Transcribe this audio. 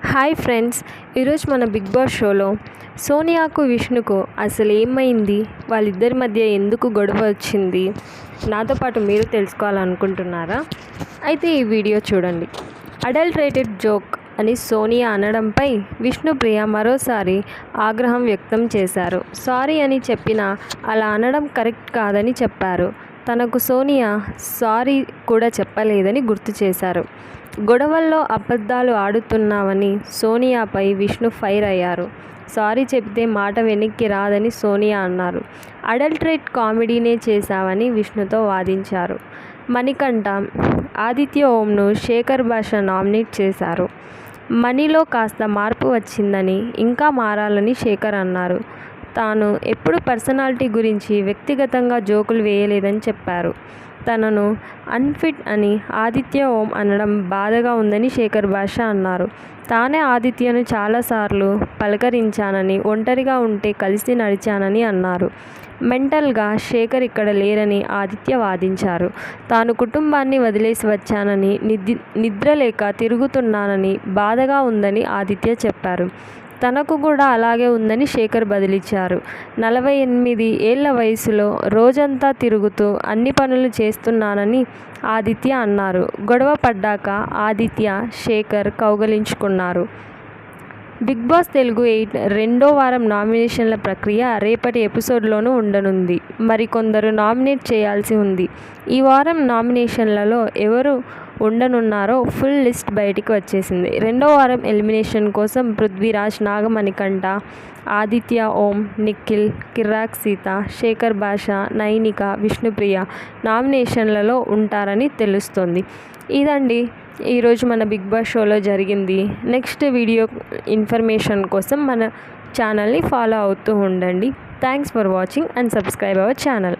Hi friends, ఈరోజు మన big boss షోలో సోనియాకు విష్ణుకు అసలు ఏమైంది, వాళ్ళిద్దరి మధ్య ఎందుకు గొడవ వచ్చింది, నాతో పాటు మీరు తెలుసుకోవాలనుకుంటున్నారా? అయితే ఈ వీడియో చూడండి. అడల్టరేటెడ్ జోక్ అని సోనియా అనడంపై విష్ణుప్రియ మరోసారి ఆగ్రహం వ్యక్తం చేశారు. సారీ అని చెప్పినా అలా అనడం కరెక్ట్ కాదని చెప్పారు. తనకు సోనియా సారీ కూడా చెప్పలేదని గుర్తు చేశారు. గొడవల్లో అబద్ధాలు ఆడుతున్నావని సోనియాపై విష్ణు ఫైర్ అయ్యారు. సారీ చెబితే మాట వెనక్కి రాదని సోనియా అన్నారు. అడల్టరేట్ కామెడీనే చేశావని విష్ణుతో వాదించారు. మణికంఠ ఆదిత్య ఓంను శేఖర్ భాష నామినేట్ చేశారు. మనీలో కాస్త మార్పు వచ్చిందని, ఇంకా మారాలని శేఖర్ అన్నారు. తాను ఎప్పుడు పర్సనాలిటీ గురించి వ్యక్తిగతంగా జోకులు వేయలేదని చెప్పారు. తనను అన్ఫిట్ అని ఆదిత్య ఓం అనడం బాధగా ఉందని శేఖర్ భాష అన్నారు. తానే ఆదిత్యను చాలాసార్లు పలకరించానని, ఒంటరిగా ఉంటే కలిసి నడిచానని అన్నారు. మెంటల్గా శేఖర్ ఇక్కడ లేరని ఆదిత్య వాదించారు. తాను కుటుంబాన్ని వదిలేసి వచ్చానని, నిద్రలేక తిరుగుతున్నానని బాధగా ఉందని ఆదిత్య చెప్పారు. తనకు కూడా అలాగే ఉందని శేఖర్ బదిలిచ్చారు. 48 ఏళ్ల వయసులో రోజంతా తిరుగుతూ అన్ని పనులు చేస్తున్నానని ఆదిత్య అన్నారు. గొడవ పడ్డాక ఆదిత్య, శేఖర్ కౌగలించుకున్నారు. బిగ్ బాస్ తెలుగు 8 రెండో వారం నామినేషన్ల ప్రక్రియ రేపటి ఎపిసోడ్లోనూ ఉండనుంది. మరికొందరు నామినేట్ చేయాల్సి ఉంది. ఈ వారం నామినేషన్లలో ఎవరు ఉండనున్నారో ఫుల్ లిస్ట్ బయటికి వచ్చేసింది. రెండో వారం ఎలిమినేషన్ కోసం పృథ్వీరాజ్, నాగమణికంఠ, ఆదిత్య ఓం, నిఖిల్, కిరాక్ సీత, శేఖర్ భాష, నైనిక, విష్ణుప్రియ నామినేషన్లలో ఉంటారని తెలుస్తోంది. ఇదండి ఈరోజు మన బిగ్ బాస్ షోలో జరిగింది. నెక్స్ట్ వీడియో ఇన్ఫర్మేషన్ కోసం మన ఛానల్ని ఫాలో అవుతూ ఉండండి. Thanks for watching and subscribe our channel.